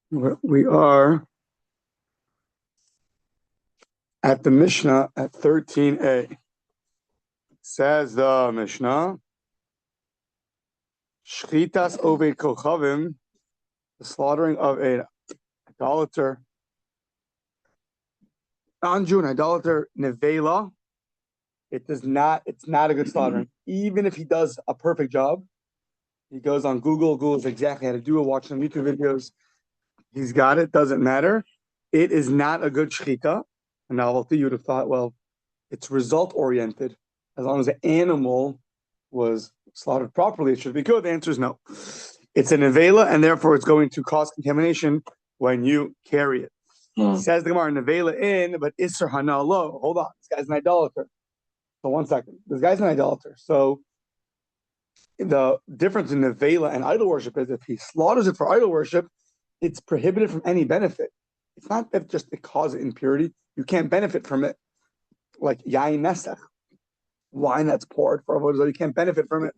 We are at the Mishnah at 13a. Says the Mishnah, Shchitas oved kochavim, the slaughtering of an idolater, non-Jew, an idolater, nevela. It's not a good slaughtering. Even if he does a perfect job, he goes on Google's exactly how to do it, watch some YouTube videos. He's got it, doesn't matter. It is not a good shchita. A novelty, you would have thought, well, it's result-oriented. As long as the animal was slaughtered properly, it should be good. The answer is no. It's an nevela, and therefore it's going to cause contamination when you carry it. Says the Gemara, nevela in, but isser hana lo. Hold on, this guy's an idolater. So 1 second. This guy's an idolater. So the difference in nevela and idol worship is if he slaughters it for idol worship, it's prohibited from any benefit. It's not that just it causes impurity. You can't benefit from it. Like yain nesach, wine that's poured for avodah zarah, you can't benefit from it.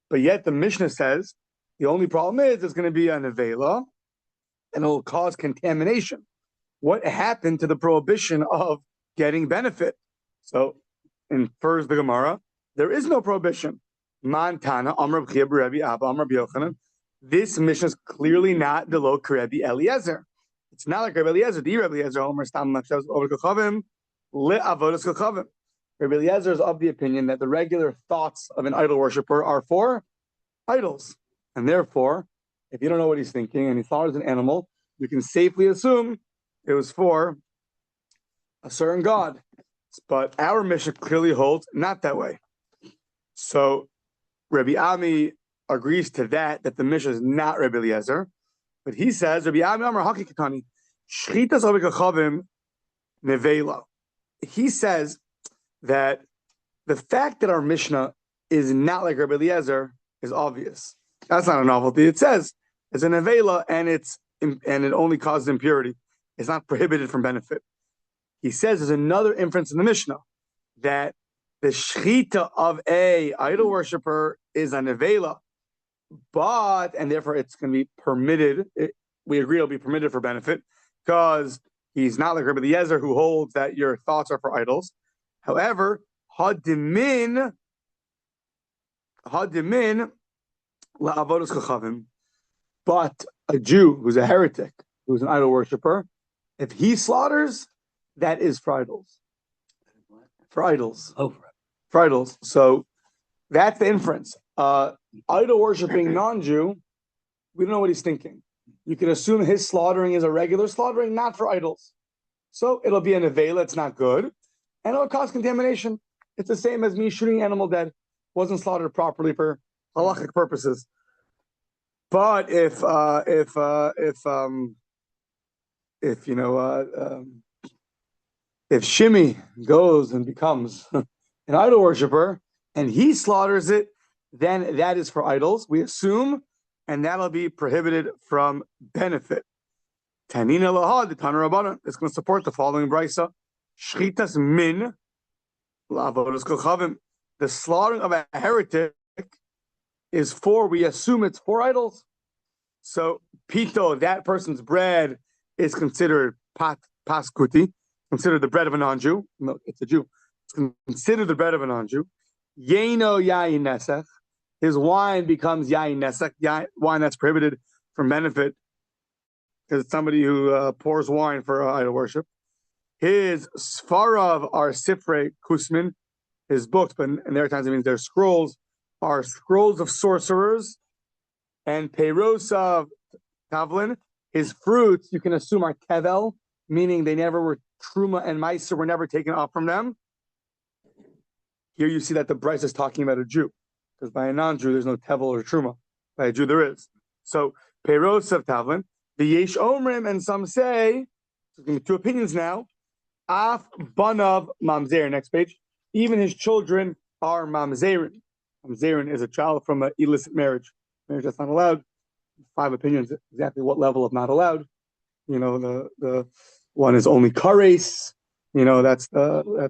But yet the Mishnah says the only problem is it's going to be a nevela, and it will cause contamination. What happened to the prohibition of getting benefit? So infers the Gemara, there is no prohibition. Mantana Amar B'chia Rabbi Abba Amar B'Yochanan. This Mishnah is clearly not the lo Rabbi Eliezer. It's not like Rabbi Eliezer. The Rabbi Eliezer Omer Stam Machshavos Over Kochavim Le Avodas Kochavim. Rabbi Eliezer is of the opinion that the regular thoughts of an idol worshiper are for idols, and therefore, if you don't know what he's thinking and he slaughters an animal, you can safely assume it was for a certain god. But our Mishnah clearly holds not that way. So Rabbi Ami agrees to that the Mishnah is not Rabbi Eliezer, but he says Rabbi Ami Amar Haki Katani Shchitas Oved Kochavim Nevela. He says that the fact that our Mishnah is not like Rabbi Eliezer is obvious. That's not a novelty. It says it's a nevela and it only causes impurity. It's not prohibited from benefit. He says there's another inference in the Mishnah that the shchita of a idol worshiper is a nevela, and therefore it's going to be permitted. We agree it'll be permitted for benefit because he's not like Rabbi Eliezer who holds that your thoughts are for idols. However, hadimin la'avodos kochavim, but a Jew who's a heretic, who's an idol worshiper, if he slaughters, that is for idols. For idols. Oh, for idols. So that's the inference. Idol worshipping non-Jew, we don't know what he's thinking. You can assume his slaughtering is a regular slaughtering, not for idols. So it'll be a nevela, it's not good, and it'll cause contamination. It's the same as me shooting animal dead. Wasn't slaughtered properly for halachic purposes. But if Shimmy goes and becomes an idol worshiper and he slaughters it, then that is for idols, we assume, and that'll be prohibited from benefit. Tanina lahad, the Tana Rabbanan, is going to support the following brisa: Shchitas min la'avodos kochavim. The slaughtering of a heretic is for, we assume it's for idols. So pito, that person's bread, is considered paskuti, considered the bread of a non-Jew. No, it's a Jew. It's considered the bread of a non-Jew. Yeno yain nesach. His wine becomes yain nesach, wine that's prohibited from benefit, because it's somebody who pours wine for idol worship. His sfarav are sifrei kusmin, his books, but in their times it means their scrolls, are scrolls of sorcerers. And peiros of tavlin, his fruits, you can assume are tevel, meaning they never were, truma and meiser were never taken off from them. Here you see that the Bryce is talking about a Jew, because by a non-Jew there's no tevel or truma. By a Jew there is. So peiros of tavlin, the yesh omrim, and some say, there's going to be two opinions now, af banav mamzer, next page, even his children are mamzerin. Mamzerin is a child from an illicit marriage. Marriage that's not allowed. 5 opinions exactly what level of not allowed. The one is only kares. That's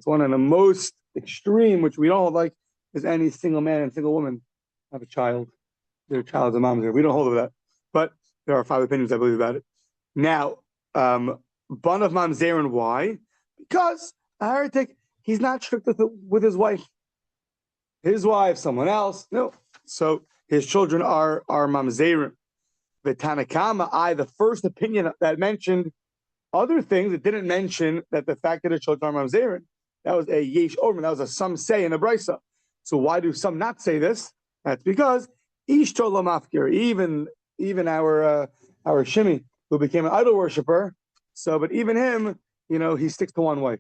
one, and the most extreme, which we don't like, is any single man and single woman have a child. Their child is a mamzer. We don't hold of that, but there are 5 opinions I believe about it. Now, Ban of Mamzerin, why? Because a heretic, he's not strict with his wife. His wife, someone else, no. So his children are Mamzerin. The Tanakama, the first opinion that mentioned other things, it didn't mention that the fact that his children are Mamzerin. That was a yesh omer. That was a some say in a brisa. So why do some not say this? That's because ishto lamafkir. Even our Shimi, who became an idol worshiper. So, but even him, he sticks to one wife.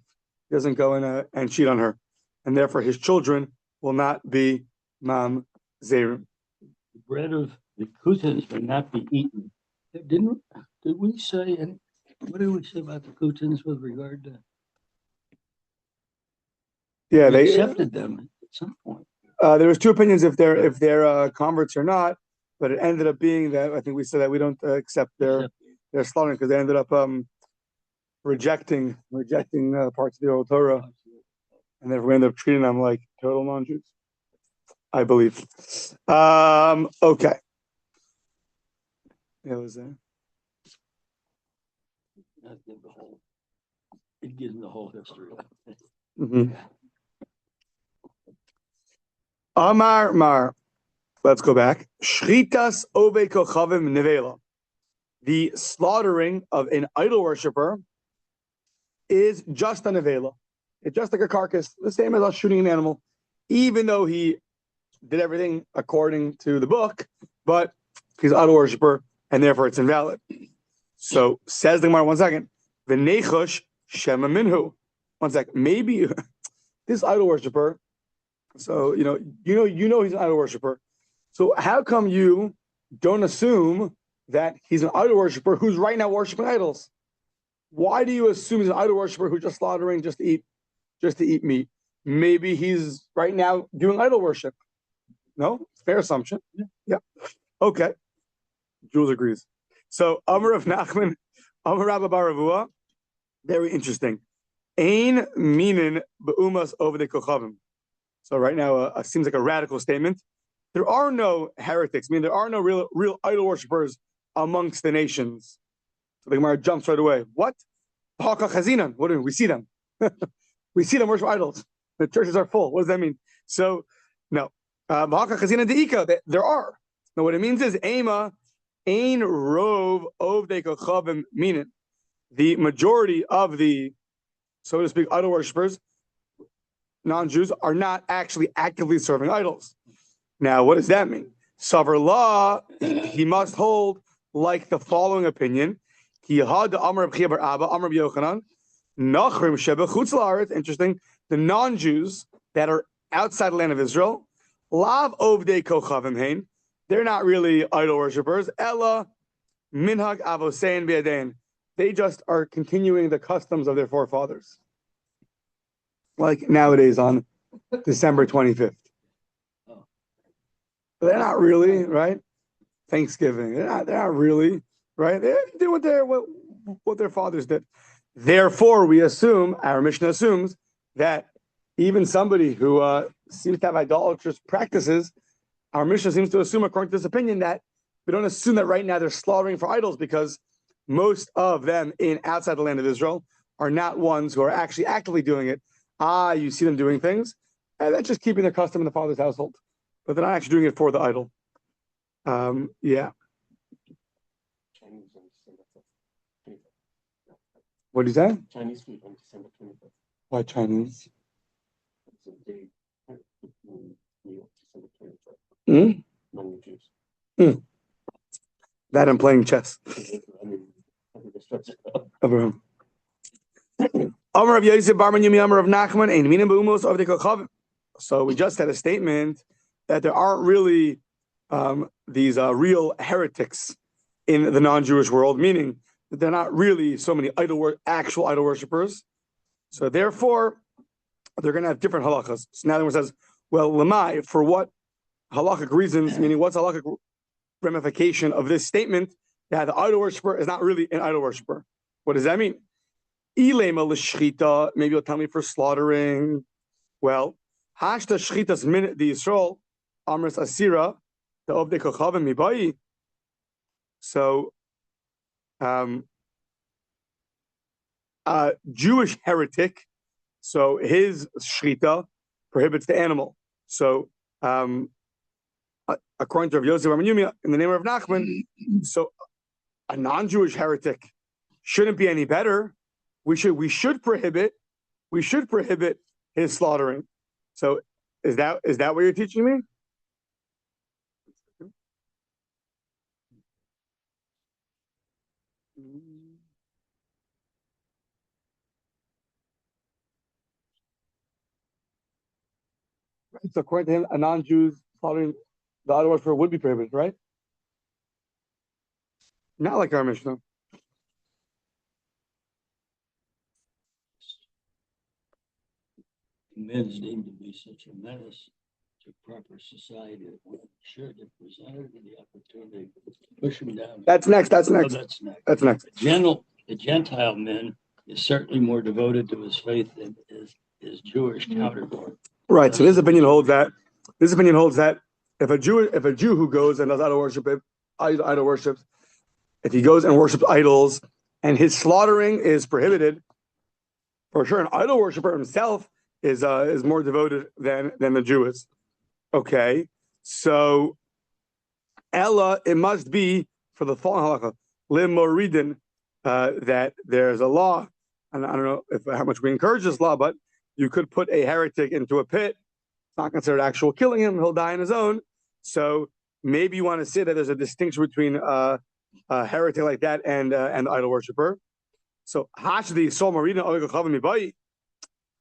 He doesn't go in and cheat on her, and therefore his children will not be mamzerim. The bread of the kutins will not be eaten. Did we say? And what did we say about the kutins with regard to? Yeah, they accepted them at some point. There was two opinions if they're converts or not, but it ended up being that I think we said that we don't accept their slaughtering because they ended up rejecting parts of the old Torah, and then we ended up treating them like total non-Jews, I believe. Okay. It was there. It gives them the whole history. Mm-hmm. Amar Mar. Let's go back. Shritas ove kochavim nevela. The slaughtering of an idol worshiper is just a nevela. It's just like a carcass, the same as us shooting an animal, even though he did everything according to the book, but he's an idol worshiper, and therefore it's invalid. So says the Gemara, 1 second. V'nechush shema minhu. 1 second. Maybe this idol worshiper. So you know he's an idol worshiper. So how come you don't assume that he's an idol worshiper who's right now worshiping idols? Why do you assume he's an idol worshiper who's just slaughtering just to eat meat? Maybe he's right now doing idol worship. No, fair assumption. Yeah. Okay. Jules agrees. So Amar of Nachman, Amar Rabba Baravua, very interesting. Ein minin beumas over the kochavim. So right now, seems like a radical statement. There are no heretics. I mean, there are no real idol worshippers amongst the nations. So the Gemara jumps right away. What? Haka chazinan. What do we see them? We see them worship idols. The churches are full. What does that mean? So no. Haka chazinan deika. There are. Now what it means is ema ein rov ovdei kochavim minin. The majority of the, so to speak, idol worshippers, non-Jews, are not actually actively serving idols. Now, what does that mean? Savar law, he must hold like the following opinion. Interesting. The non-Jews that are outside the land of Israel, lav ovdei kochavim hein, they're not really idol worshippers. Ella minhag avosein be'adein. They just are continuing the customs of their forefathers. Like nowadays on December 25th. They're not really, right? Thanksgiving. They're not really, right? They do what their fathers did. Therefore, we assume, our Mishnah assumes, that even somebody who seems to have idolatrous practices, our Mishnah seems to assume, according to this opinion, that we don't assume that right now they're slaughtering for idols, because most of them outside the land of Israel are not ones who are actually actively doing it. You see them doing things, and that's just keeping their custom in the father's household. But they're not actually doing it for the idol. Yeah. What do you say? Chinese food on December 25th. Why Chinese? It's a day in New York, December 25th. Non-Jews. That and playing chess. I mean, I think it's just Amar of Yosef Barman Yumi Amar of Nachman and Minim Beumos of the Kochavim. So we just had a statement that there aren't really these real heretics in the non-Jewish world, meaning that they're not really so many actual idol worshippers. So therefore, they're going to have different halachas. So now the one says, well, lamai, for what halachic reasons, meaning what's halachic ramification of this statement that the idol worshipper is not really an idol worshiper? What does that mean? Ilema l'shchita, maybe you'll tell me for slaughtering. Well, hashta shchitas min the Yisrael, amras asira, the ovdei kochavim mibai. So, Jewish heretic, so his shchita prohibits the animal. So, according to Rav Yosef Yumi, in the name of Nachman, so a non-Jewish heretic shouldn't be any better. We should prohibit his slaughtering. So, is that what you're teaching me? Right. So according to him, a non-Jew slaughtering the idol worshiper would be prohibited, right? Not like our Mishnah. Men seem to be such a menace to proper society that one should, if presented with the opportunity, push them down. That's next. Oh, that's next. That's next. The Gentile man is certainly more devoted to his faith than his Jewish counterpart. Right. So this opinion holds that if a Jew who goes and does idol worship, if he goes and worships idols and his slaughtering is prohibited, for sure, an idol worshiper himself is more devoted than the Jew is. Okay, so Ella, it must be for the following halakha, Limoridin, that there's a law, and I don't know how much we encourage this law, but you could put a heretic into a pit. It's not considered actual killing him; he'll die on his own. So maybe you want to say that there's a distinction between a heretic like that and the idol worshiper. So Hashdi Sol Marina Mibai.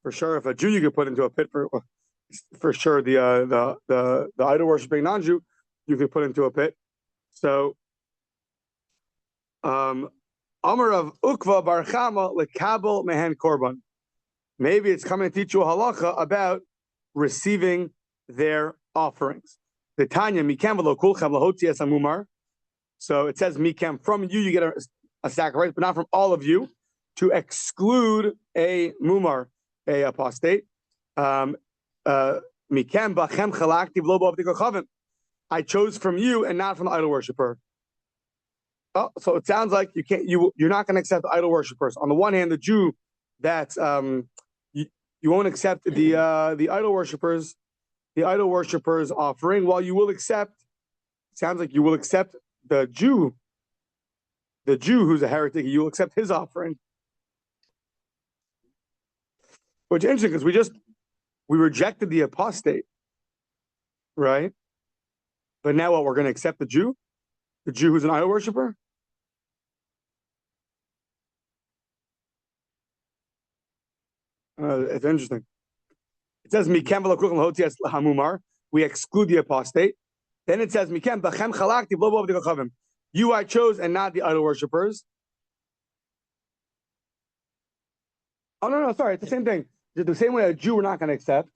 For sure, if a Jew you could put into a pit, for sure the idol worshiping non-Jew you could put into a pit. So Amar of Ukva Bar Chama lekabel mehen korban. Maybe it's coming to teach you a halacha about receiving their offerings. The Tanya mikam v'lo kulchem lahotzias hamumar. So it says mikam, from you get a sacrifice, but not from all of you, to exclude a mumar, a apostate. Mikam bachem chalakti v'lo b'avdei kochavim. I chose from you and not from the idol worshiper. Oh, so it sounds like you're not going to accept idol worshippers. On the one hand, the Jew that's you won't accept the idol worshippers offering, while you will accept. Sounds like you will accept the Jew who's a heretic. You will accept his offering, which is interesting because we rejected the apostate, right? But now what? We're going to accept the Jew who's an idol worshiper. It's interesting. It says Mikem v'lakuchim hotias hamumar. We exclude the apostate. Then it says Mikem b'chem chalakti v'lo b'avdei kochavim. You I chose and not the idol worshippers. Oh no, sorry, it's the same thing. The same way a Jew we're not going to accept.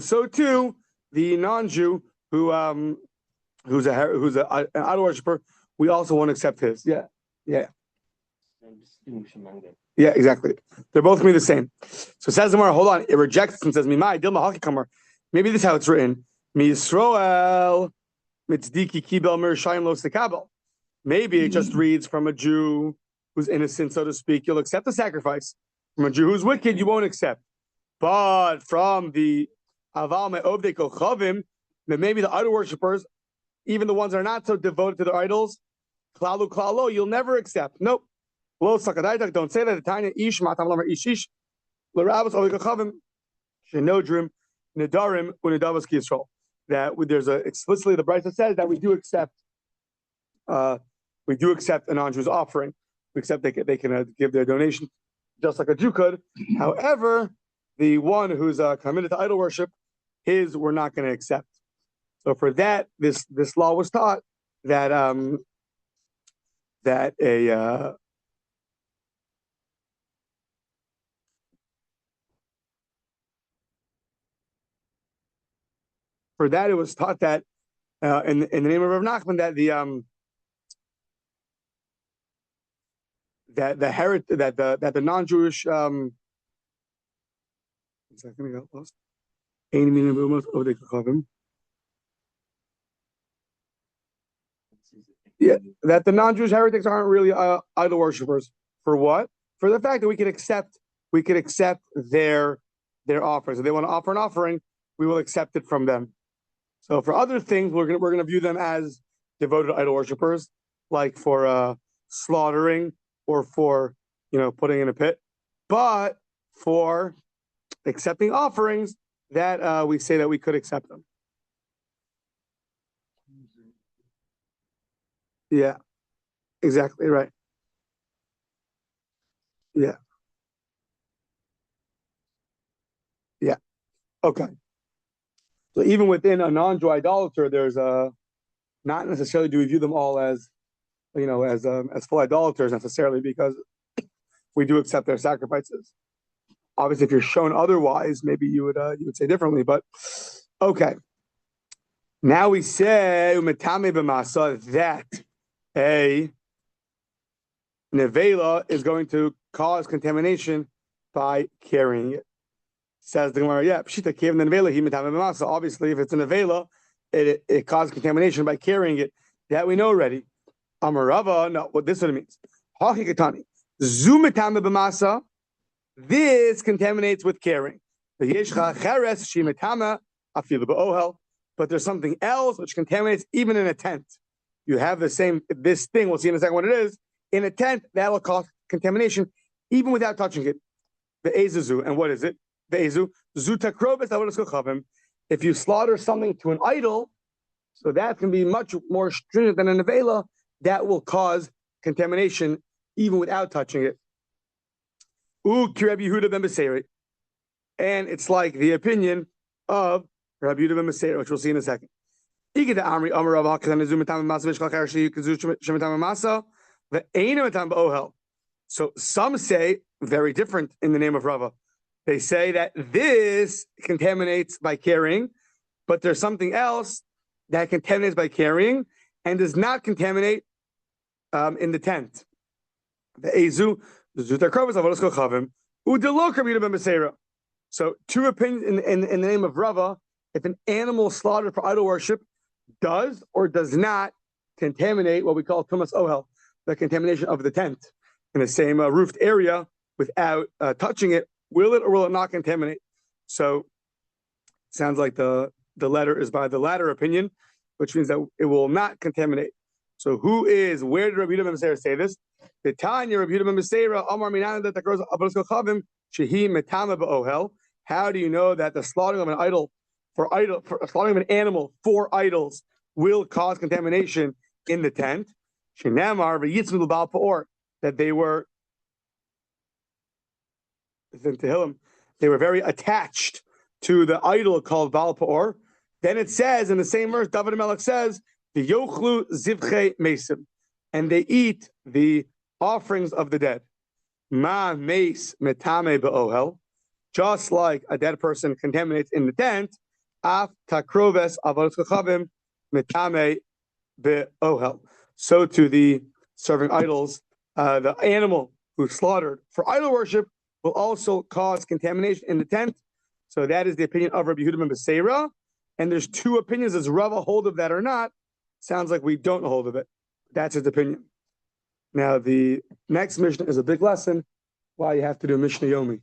So too the non-Jew who's an idol worshiper, we also won't accept his. Yeah. Yeah, exactly. They're both going to be the same. So it says the Gemara, hold on, it rejects and says, Mimai, Dilma Hakikamar. Maybe this is how it's written. Misroel mitzdiki kibel mirshayim lo sekabel. Maybe it just reads from a Jew who's innocent, so to speak, you'll accept the sacrifice. From a Jew who's wicked, you won't accept. But from the aval me'ovdei kochavim, maybe the idol worshippers, even the ones that are not so devoted to their idols, klalu klalo, you'll never accept. Nope. Lo sakadaitak, don't say that. The tanya ish matam lamar ishish l'rabos ovdei kochavim shenodrim nedarim unedavos kiyisrael. That there's explicitly the Brisa says that we do accept a non-Jew's offering. We accept they can give their donation just like a Jew could. However, the one who's committed to idol worship, his we're not going to accept. So for that, this law was taught that for that it was taught that in the name of Rav Nachman that the non-Jewish that the non-Jewish heretics aren't really idol worshippers. For what? for the fact that we could accept their offers. If they want to offer an offering, we will accept it from them. So for other things, we're gonna view them as devoted idol worshippers, like for slaughtering or for putting in a pit. But for accepting offerings, that we say that we could accept them. Yeah, exactly right. Yeah. Yeah. Okay. So even within a non-Jew idolater, there's not necessarily do we view them all as as full idolaters necessarily, because we do accept their sacrifices. Obviously, if you're shown otherwise, maybe you would say differently. But okay. Now we say umetame b'masa that a nevela is going to cause contamination by carrying it. Says the Gemara, yeah, pshita kev nevela he metame b'masa. Obviously, if it's a nevela, it causes contamination by carrying it. That we know already. Amarava, no, what this what it means. Hachikatani zu metame b'masa. This contaminates with carrying. The yeshcha cheres she metame afilu b'ohel. But there's something else which contaminates even in a tent. You have this thing, we'll see in a second what it is. In a tent, that will cause contamination even without touching it. The ezuzu, and what is it? The ezu, zutakrobes. If you slaughter something to an idol, so that can be much more stringent than a nevela, that will cause contamination even without touching it. And it's like the opinion of Rabbi Dovid Gleizer, which we'll see in a second. So some say very different in the name of Rava. They say that this contaminates by carrying, but there's something else that contaminates by carrying and does not contaminate in the tent. The ezu, so two opinions in the name of Rava. If an animal slaughtered for idol worship does or does not contaminate what we call tumas ohel, the contamination of the tent in the same roofed area without touching it, will it or will it not contaminate? So it sounds like the letter is by the latter opinion, which means that it will not contaminate. So where did Rabbi Dovid Gleizer say this? The Tanya Rabbi Dovid Gleizer Amar Minan that grows Chavim Shehi Metama Ba'ohel. How do you know that the slaughtering of an idol for slaughtering of an animal for idols will cause contamination in the tent? Shenamar v'yitzmu l'bal pa'or, that they were very attached to the idol called Baal Pa'or. Then it says in the same verse, David Melech says, "V'yochlu zivchei mesim," and they eat the offerings of the dead. Ma meis metame be'ohel, just like a dead person contaminates in the tent. Af takroves avodos kachavim metame be'ohel. So to the serving idols, the animal who's slaughtered for idol worship will also cause contamination in the tent. So that is the opinion of Rabbi Yehuda ben Beseira. And there's two opinions: does Rava hold of that or not? Sounds like we don't hold of it. That's his opinion. Now the next Mishnah is a big lesson. Why you have to do Mishnah Yomi?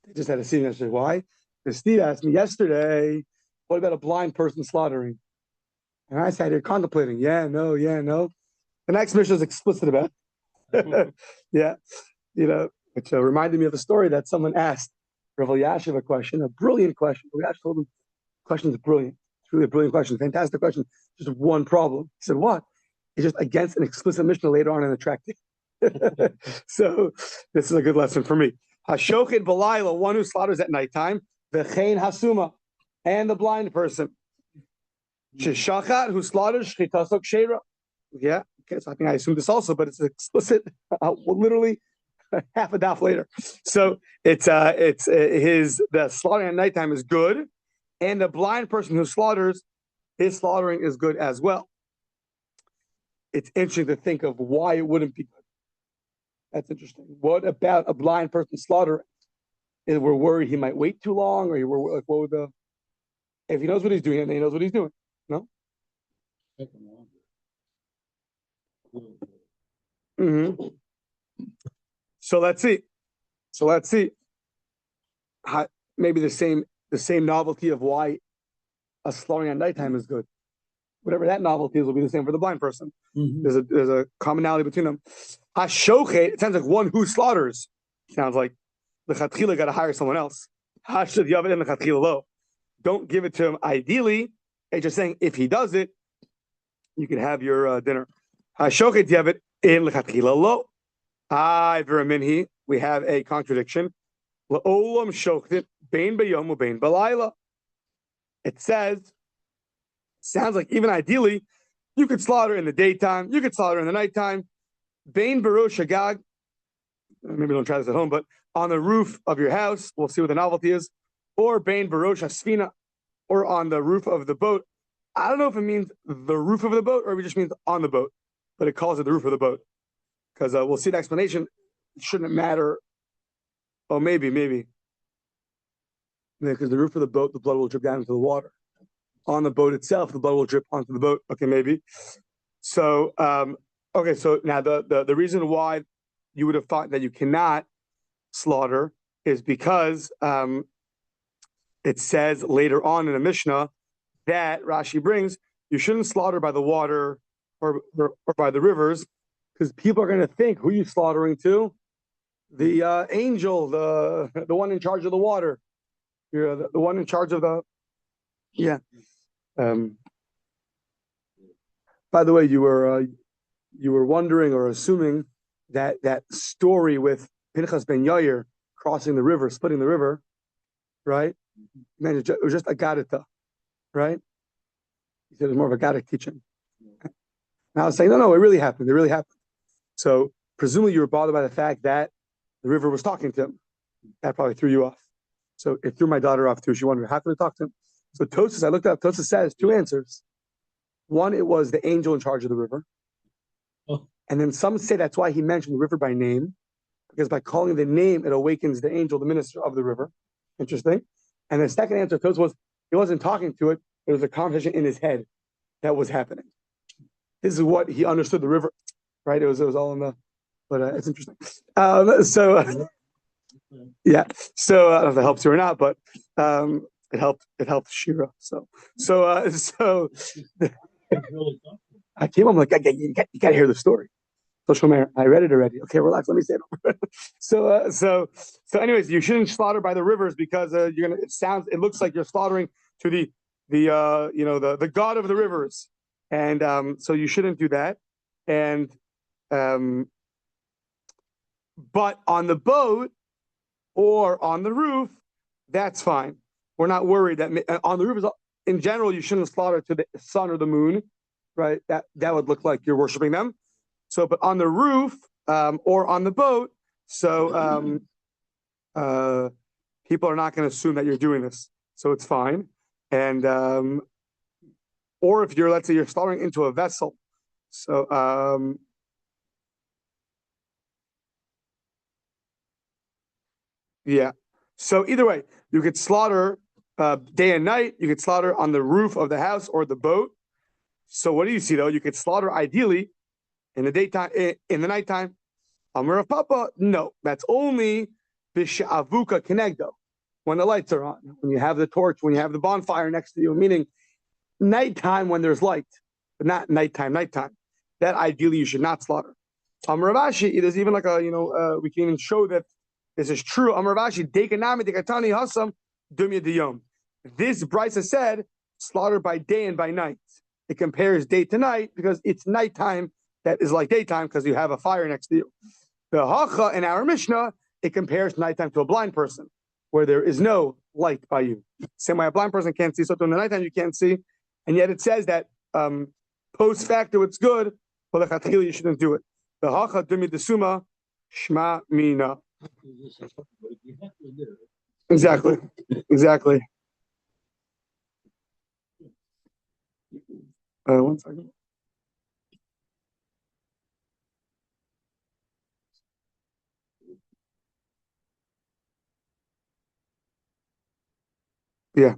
They just had a scene yesterday. Why? Because Steve asked me yesterday, "What about a blind person slaughtering?" And I sat here contemplating. Yeah, no. The next Mishnah is explicit about it. Yeah, which reminded me of a story that someone asked Rav Elyashiv a question, a brilliant question. We actually told him, the question is brilliant. It's really a brilliant question, fantastic question. Just one problem. He said, what? It's just against an explicit Mishnah later on in the tractate. So this is a good lesson for me. Hashochet b'layla, one who slaughters at nighttime, v'chein hasuma, and the blind person. Sheshachat, who slaughters shchitasok sheira. Yeah, okay, so I assume this also, but it's explicit, literally half a daf later. So the slaughtering at nighttime is good, and the blind person who slaughters, his slaughtering is good as well. It's interesting to think of why it wouldn't be good. That's interesting. What about a blind person slaughtering? Is we're worried he might wait too long, or we're like, what would if he knows what he's doing, and he knows what he's doing, no? Mm-hmm. So let's see. Maybe the same novelty of why a slaughtering at nighttime is good. Whatever that novelty is will be the same for the blind person. Mm-hmm. There's a commonality between them. Hashochet, it sounds like one who slaughters. Sounds like the chatchila got to hire someone else. Hashad yavid and the chatchila lo. Don't give it to him ideally. It's just saying if he does it, you can have your dinner. Hashochet yavid in lechatchila lo. V'raminhi, we have a contradiction. La'olam shochtit bein bayom ubein balayla. It sounds like even ideally, you could slaughter in the daytime, you could slaughter in the nighttime. Bein barosh hagag. Maybe don't try this at home, but on the roof of your house, we'll see what the novelty is. Or bein barosh hasfina, or on the roof of the boat. I don't know if it means the roof of the boat or if it just means on the boat, but it calls it the roof of the boat. Because we'll see the explanation. It shouldn't matter. Oh, maybe. Because the roof of the boat, the blood will drip down into the water. On the boat itself, the blood will drip onto the boat. Okay, maybe. So, okay, so now the reason why you would have thought that you cannot slaughter is because it says later on in the Mishnah that Rashi brings, you shouldn't slaughter by the water or by the rivers, because people are going to think, who are you slaughtering to? The angel, the one in charge of the water. You're the one in charge of the... Yeah. By the way, you were wondering or assuming that story with Pinchas ben Yair crossing the river, splitting the river, right? Man, it was just a gadita, right? He said it was more of a Gaddic teaching. And I was saying, no, it really happened. It really happened. So presumably you were bothered by the fact that the river was talking to him. That probably threw you off. So it threw my daughter off too. She wondered, how could it talk to him? So Tosas, I looked up, Tosas says two answers. One, it was the angel in charge of the river. Oh. And then some say that's why he mentioned the river by name, because by calling the name, it awakens the angel, the minister of the river. Interesting. And the second answer, Tosas, was he wasn't talking to it. It was a conversation in his head that was happening. This is what he understood the river, right? It was all in the, but it's interesting. Yeah. So I don't know if it helps you or not, but it helped Shira. So I came. I'm like, you got to hear the story. So Shomer, I read it already. Okay, relax. Let me say it. So anyways, you shouldn't slaughter by the rivers because you're gonna. It looks like you're slaughtering to the god of the rivers, and so you shouldn't do that. And but on the boat or on the roof, that's fine. We're not worried that on the roof, in general, you shouldn't slaughter to the sun or the moon, right? That would look like you're worshiping them. So, but on the roof or on the boat, so people are not going to assume that you're doing this. So it's fine. And or if let's say you're slaughtering into a vessel. So yeah. So either way, you could slaughter day and night. You could slaughter on the roof of the house or the boat. So what do you see though? You could slaughter ideally in the daytime, in the nighttime. Amar of Papa, no, that's only b'she'avuka kenegdo, when the lights are on, when you have the torch, when you have the bonfire next to you, meaning nighttime when there's light, but not nighttime. That ideally you should not slaughter. Amar of Ashi, there's even like we can even show that this is true. Amar of Ashi, dekanami dekatani hasam dumya diyom. This Brisa said slaughter by day and by night. It compares day to night because it's nighttime that is like daytime because you have a fire next to you. The Hacha in our Mishnah, it compares nighttime to a blind person where there is no light by you. Same way a blind person can't see, so in the nighttime you can't see. And yet it says that post facto it's good, but the you shouldn't do it. The Hacha dumi desuma shma mina. Exactly. One second. Yeah.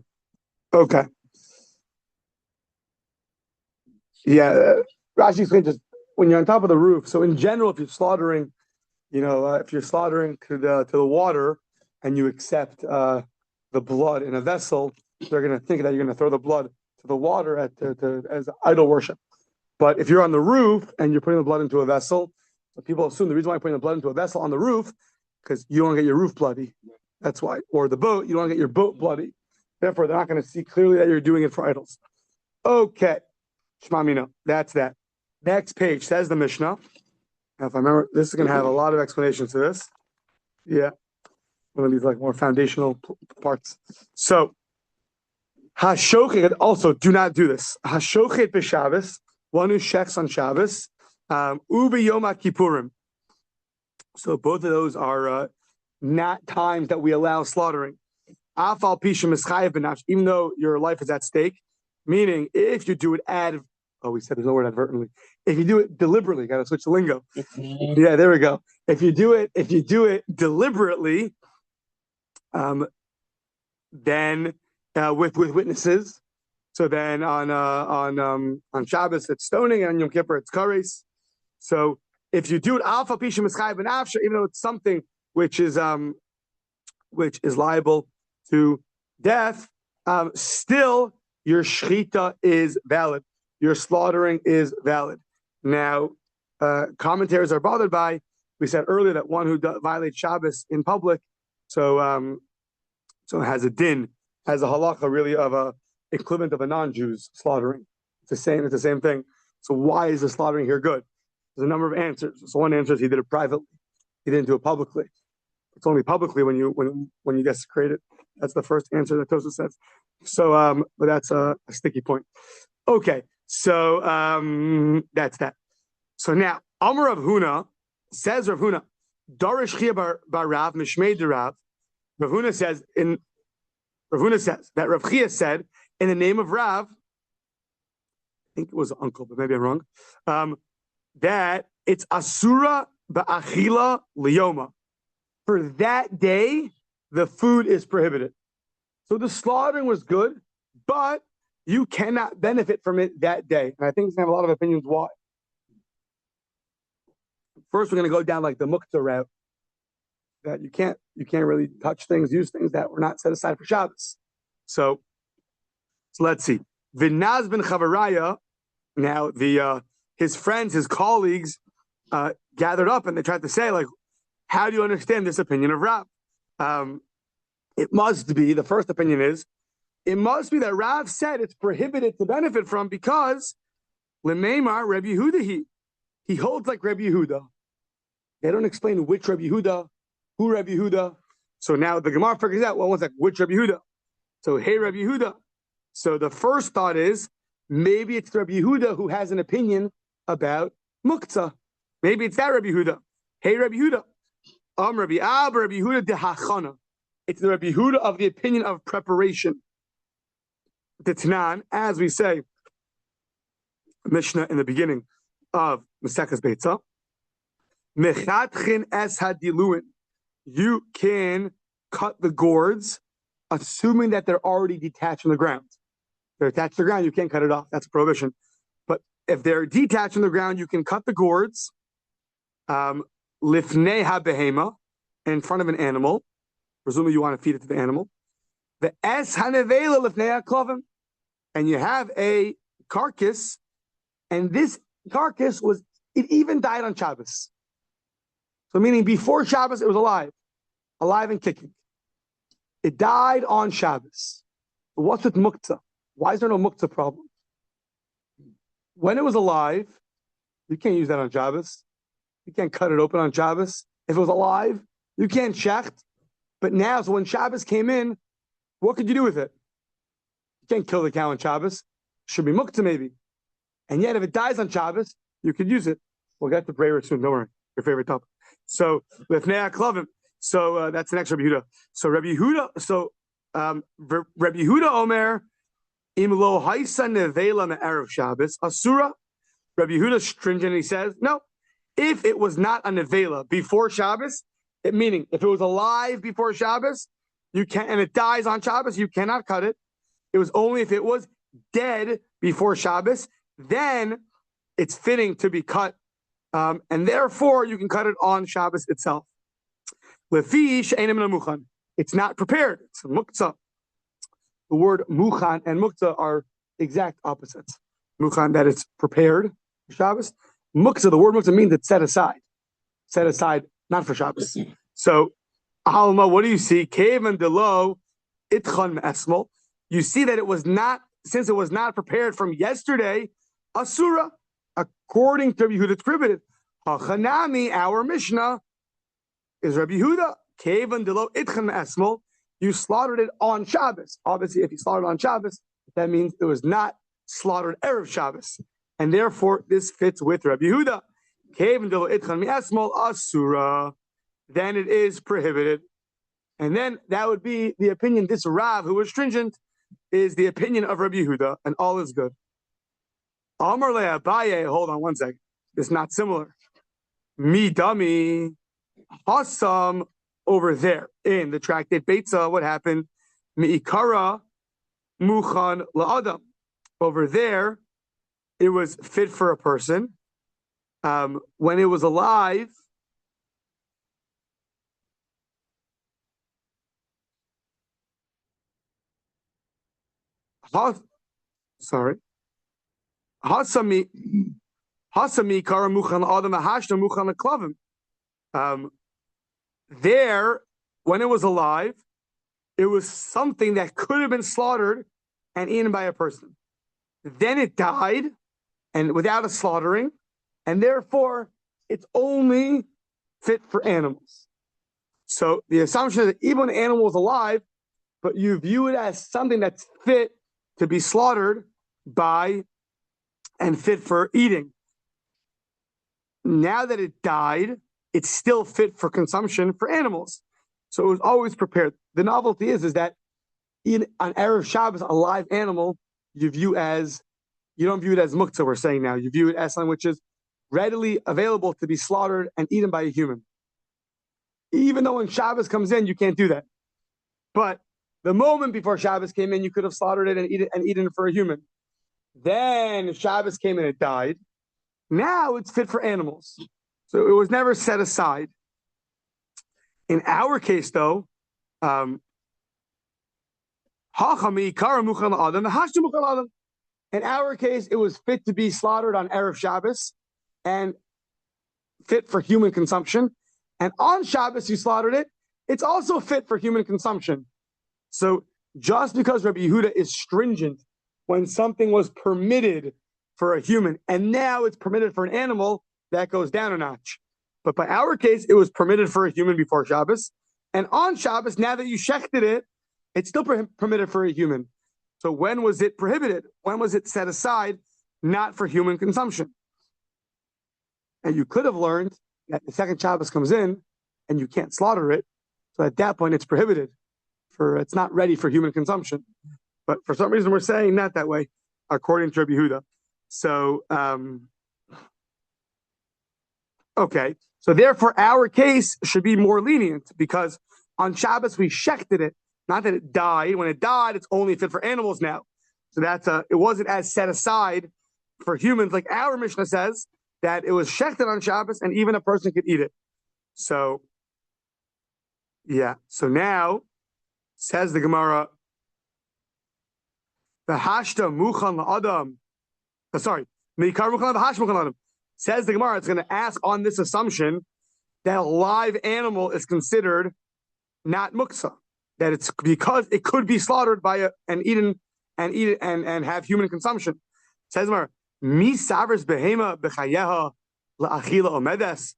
Okay. Yeah. Rashi explains just when you're on top of the roof. So in general, if you're slaughtering if you're slaughtering to the water and you accept the blood in a vessel, they're going to think that you're going to throw the blood to the water as idol worship. But if you're on the roof and you're putting the blood into a vessel, so people assume the reason why you're putting the blood into a vessel on the roof because you don't want to get your roof bloody. That's why. Or the boat, you don't want to get your boat bloody. Therefore, they're not going to see clearly that you're doing it for idols. Okay. Shema Mina. That's that. Next page says the Mishnah. Now, if I remember, this is going to have a lot of explanations to this. Yeah. One of these like more foundational parts. So, Hashochet, also do not do this. Hashochet b'Shabbos, one who shechs on Shabbos, ubi Yom Kippurim. So both of those are not times that we allow slaughtering. Afal pisha mischayev b'nafsh, even though your life is at stake. Meaning, if you do it we said there's no word advertently. If you do it deliberately, got to switch the lingo. Yeah, there we go. If you do it deliberately, then with witnesses. So then on Shabbos it's stoning, and on Yom Kippur it's kares. So if you do it alpha pisha mischayev b'nafsh, even though it's something which is liable to death, still your shechita is valid. Your slaughtering is valid. Now, commentators are bothered by. We said earlier that one who violates Shabbos in public, so has a din, has a halacha really of a equivalent of a non-Jew's slaughtering. It's the same thing. So why is the slaughtering here good? There's a number of answers. So one answer is he did it privately. He didn't do it publicly. It's only publicly when you desecrate it. That's the first answer that Tosfos says. So, but that's a sticky point. Okay, so that's that. So now, Amar Rav Huna says Rav Huna, Darish Chia bar Rav Mishmei de Rav. Rav Huna says that Rav Chia said in the name of Rav, I think it was uncle, but maybe I'm wrong, that it's Asura ba'achila liyoma. For that day, the food is prohibited. So the slaughtering was good, but you cannot benefit from it that day. And I think it's going to have a lot of opinions why. First, we're going to go down like the mukta route, that you can't really touch things, use things that were not set aside for Shabbos. So let's see. Vinaz ben Chavaraya, now his friends, his colleagues gathered up and they tried to say, like, how do you understand this opinion of Rav? It must be, the first opinion is, it must be that Rav said it's prohibited to benefit from because Lemeimar Rabbi Yehuda, he holds like Rabbi Yehuda. They don't explain which Rabbi Yehuda, who Rabbi Yehuda. So now the Gemara figures out, well, what's like, which Rabbi Yehuda? So, hey, Rabbi Yehuda. So the first thought is, maybe it's Rabbi Yehuda who has an opinion about muktzah. Maybe it's that Rabbi Yehuda. Hey, Rabbi Yehuda. Rabbi Yehuda de Hachana. It's the Rabbi Yehuda of the opinion of preparation. The Tanan, as we say, Mishnah in the beginning of Mesechus Beitzah, Mechatchin es hadiluin. You can cut the gourds, assuming that they're already detached from the ground. If they're attached to the ground, you can't cut it off. That's a prohibition. But if they're detached from the ground, you can cut the gourds. Lifnei habehema, in front of an animal. Presumably you want to feed it to the animal. The es hanevela lifnei haklavim, and you have a carcass, and this carcass it even died on Shabbos. So meaning before Shabbos, it was alive and kicking. It died on Shabbos. But what's with muktzah? Why is there no muktzah problem? When it was alive, you can't use that on Shabbos. You can't cut it open on Shabbos. If it was alive, you can't shecht. But now, so when Shabbos came in, what could you do with it? You can't kill the cow on Shabbos. Should be muktzah maybe. And yet, if it dies on Shabbos, you could use it. We'll get to prayer soon. Don't worry. Your favorite topic. So, lifnei haklavim. So that's the next Rabbi Yehuda. So Rabbi Yehuda Omer, im lo haisa nevela me'erev Shabbos asura. Rabbi Yehuda stringent. He says no. If it was not a nevela before Shabbos, meaning if it was alive before Shabbos, you can't, and it dies on Shabbos, you cannot cut it. It was only if it was dead before Shabbos, then it's fitting to be cut And therefore you can cut it on Shabbos itself. It's not prepared. It's muktzah. The word muchan and muktzah are exact opposites. Muchan, that it's prepared for Shabbos. Muktzah, the word muktzah means it's set aside. Set aside, not for Shabbos. So, Alma, what do you see? Kevan delo itchan esmol. You see that it was not, since it was not prepared from yesterday, asura, according to Rabbi Yehuda, it's prohibited. Hachanami, our Mishnah, is Rabbi Yehuda. Kevan delo itchan esmol. You slaughtered it on Shabbos. Obviously, if you slaughtered on Shabbos, that means it was not slaughtered Erev Shabbos. And therefore, this fits with Rabbi Yehuda. Kevan delo itchan esmol asura. Then it is prohibited. And then that would be the opinion, this Rav who was stringent, is the opinion of Rabbi Yehuda, and all is good. Amar le Abaye, hold on one second. It's not similar. Mi dami, Hassam over there in the Tractate Beitza, what happened? Mi ikara muchan la'adam. Over there, it was fit for a person. When it was alive, Hasami kara muchan adam ahashna muchan klavim. There, when it was alive, it was something that could have been slaughtered and eaten by a person. Then it died, and without a slaughtering, and therefore it's only fit for animals. So the assumption is that even when the animal is alive, but you view it as something that's fit to be slaughtered by and fit for eating. Now that it died, it's still fit for consumption for animals. So it was always prepared. The novelty is that on Erev Shabbos, a live animal, you don't view it as muktzah, we're saying now. You view it as something which is readily available to be slaughtered and eaten by a human. Even though when Shabbos comes in, you can't do that. But the moment before Shabbos came in, you could have slaughtered it and eaten it for a human. Then Shabbos came in, it died. Now it's fit for animals. So it was never set aside. In our case, though, in our case, it was fit to be slaughtered on Erev Shabbos and fit for human consumption. And on Shabbos, you slaughtered it. It's also fit for human consumption. So just because Rabbi Yehuda is stringent when something was permitted for a human and now it's permitted for an animal, that goes down a notch. But by our case, it was permitted for a human before Shabbos. And on Shabbos, now that you shechted it, it's still permitted for a human. So when was it prohibited? When was it set aside not for human consumption? And you could have learned that the second Shabbos comes in and you can't slaughter it. So at that point, it's prohibited. It's not ready for human consumption. But for some reason, we're saying not that way, according to Rabbi Yehuda. So, okay. So therefore, our case should be more lenient because on Shabbos, we shechted it. Not that it died. When it died, it's only fit for animals now. So it wasn't as set aside for humans, like our Mishnah says, that it was shechted on Shabbos and even a person could eat it. So, yeah. So now, says the Gemara, the hashta muchan la'adam. Meikar muchan v'hash muchan la'adam. Says the Gemara, it's going to ask on this assumption that a live animal is considered not muksa, that it's because it could be slaughtered by and eaten and have human consumption. Says the Gemara, mi savers behema b'chayeha la'achila omedes.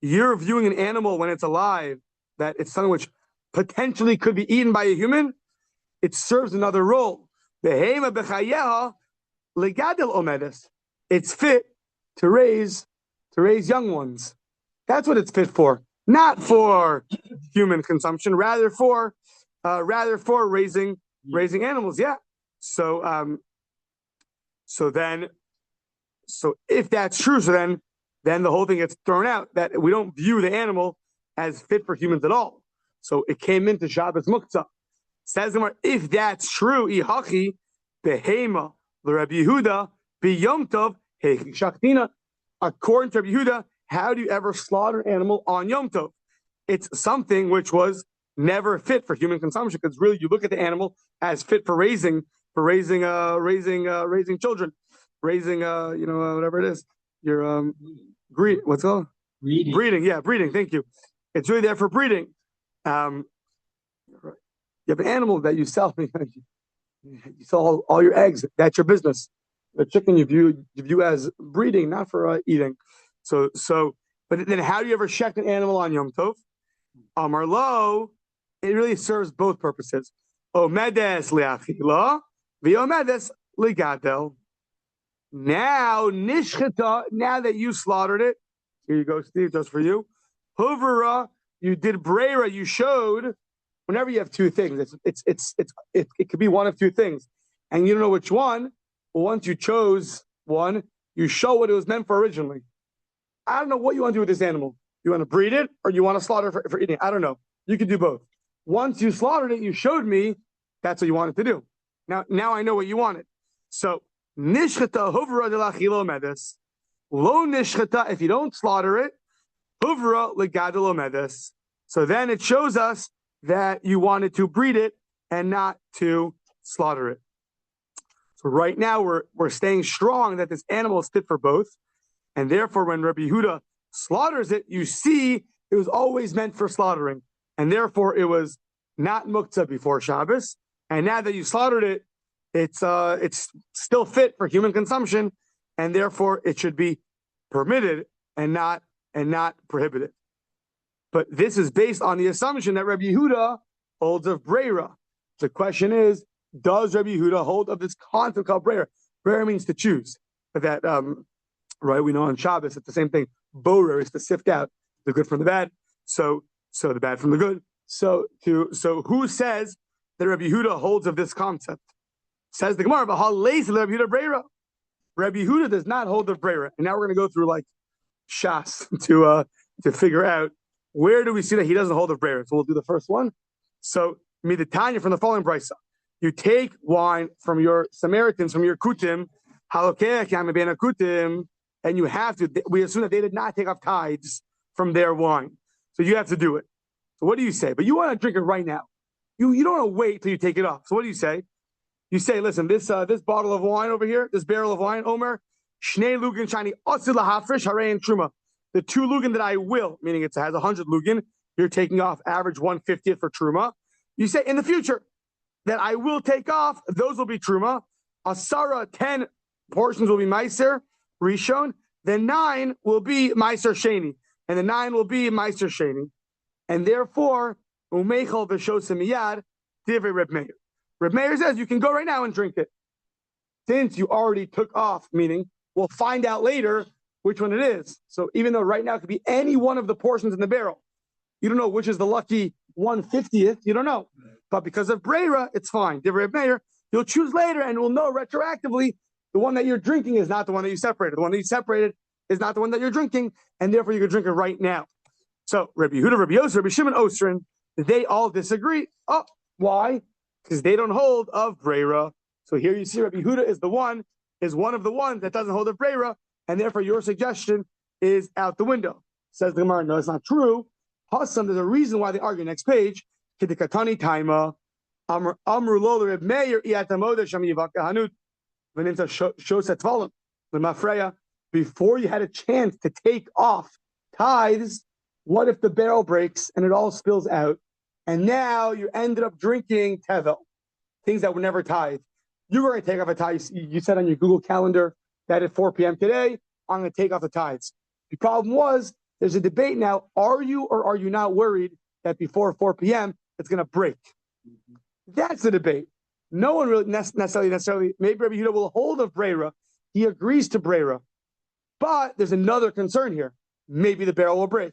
You're viewing an animal when it's alive that it's something which potentially could be eaten by a human. It serves another role. Behema b'chayeha legadil omedes. It's fit to raise young ones. That's what it's fit for, not for human consumption. Rather for raising animals. Yeah. So if that's true, then the whole thing gets thrown out. That we don't view the animal as fit for humans at all. So it came into Shabbos Muktzah. Says the Gemara, if that's true, ihachi behema l'Rabbi Yehuda b'yom tov heichi shachtina. According to Rabbi Yehuda, how do you ever slaughter an animal on Yom Tov? It's something which was never fit for human consumption, because really you look at the animal as fit for raising children, whatever it is. Your what's it called? Breeding. Breeding, yeah, breeding. Thank you. It's really there for breeding. You have an animal that you sell. You sell all your eggs. That's your business. The chicken you view as breeding, not for eating. So, but then how do you ever check an animal on Yom Tov? Amar lo, it really serves both purposes. Omedes le'achila, v'omedes le'gadel. Now, nishchata, now that you slaughtered it, here you go, Steve, just for you. Huvera, you did breira, you showed. Whenever you have two things, it could be one of two things, and you don't know which one. Well, once you chose one, you show what it was meant for originally. I don't know what you want to do with this animal. You want to breed it, or you want to slaughter for eating? I don't know. You can do both. Once you slaughtered it, you showed me that's what you wanted to do. Now I know what you wanted. So nishchata huvra de lachilo medes. Lo nishchata, if you don't slaughter it, huvra legadelo medes. So then it shows us that you wanted to breed it and not to slaughter it. So right now we're staying strong that this animal is fit for both, and therefore when Rabbi Yehuda slaughters it, you see it was always meant for slaughtering, and therefore it was not muktzah before Shabbos, and now that you slaughtered it, it's still fit for human consumption, and therefore it should be permitted and not prohibited. But this is based on the assumption that Rabbi Yehuda holds of breira. The question is, does Rabbi Yehuda hold of this concept called breira? Breira means to choose. But that, right, we know on Shabbos it's the same thing. Borer is to sift out the good from the bad. So the bad from the good. So who says that Rabbi Yehuda holds of this concept? Says the Gemara, Rabbi Yehuda breira. Rabbi Yehuda does not hold of breira. And now we're going to go through like Shas to figure out where do we see that he doesn't hold of breira. So we'll do the first one. So Midatanya from the following brisa. You take wine from your Samaritans, from your kutim, kutim, and you have to. We assume that they did not take off tithes from their wine, so you have to do it. So what do you say? But you want to drink it right now. You don't want to wait till you take it off. So what do you say? You say, listen, this bottle of wine over here, this barrel of wine, Omer, shnei lugin shani osil lahafresh harei and truma. The 2 lugin that I will, meaning it has 100 lugin, you're taking off average 1/50th for truma. You say in the future that I will take off, those will be truma. Asara, 10 portions will be meiser rishon. Then 9 will be meiser sheni, and the 9 will be meiser sheni. And therefore, umeichel v'shosem miyad divrei Reb Meir. Reb Meir says you can go right now and drink it, since you already took off. Meaning, we'll find out later which one it is. So even though right now it could be any one of the portions in the barrel, you don't know which is the lucky 1/50th. You don't know. But because of breira, it's fine. Divrei Reb Meir, you'll choose later and we'll know retroactively the one that you're drinking is not the one that you separated. The one that you separated is not the one that you're drinking, and therefore you can drink it right now. So Rabbi Yehuda, Rabbi Yosef, Rabbi Shimon, Osrin, they all disagree. Oh, why? Because they don't hold of breira. So here you see Rabbi Yehuda is one of the ones that doesn't hold of breira, and therefore your suggestion is out the window. Says the Gemara, no, it's not true. Hassam, there's a reason why they argue. Next page. Kidikatani taima. Amru lo Reb Meir iatamode sham yivaka hanut. V'ninta shoset tvalim. L'mafreya. Before you had a chance to take off tithes, what if the barrel breaks and it all spills out? And now you ended up drinking tevel, things that were never tithed. You were going to take off a tithe. You said on your Google Calendar that at 4 p.m. today, I'm going to take off the tithes. The problem was, there's a debate now. Are you or are you not worried that before 4 p.m. it's going to break? That's the debate. No one really necessarily. Maybe Rabbi Yehuda will hold of breira. He agrees to breira. But there's another concern here. Maybe the barrel will break.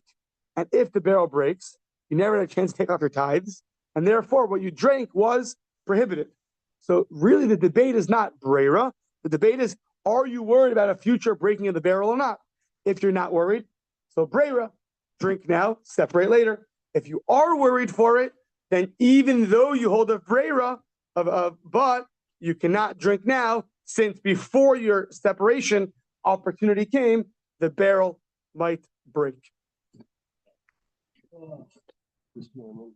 And if the barrel breaks, you never had a chance to take off your tithes. And therefore, what you drank was prohibited. So really the debate is not breira. The debate is, are you worried about a future breaking of the barrel or not? If you're not worried, so breira, drink now, separate later. If you are worried for it, then even though you hold a breira, but you cannot drink now, since before your separation opportunity came, the barrel might break. Oh, this morning.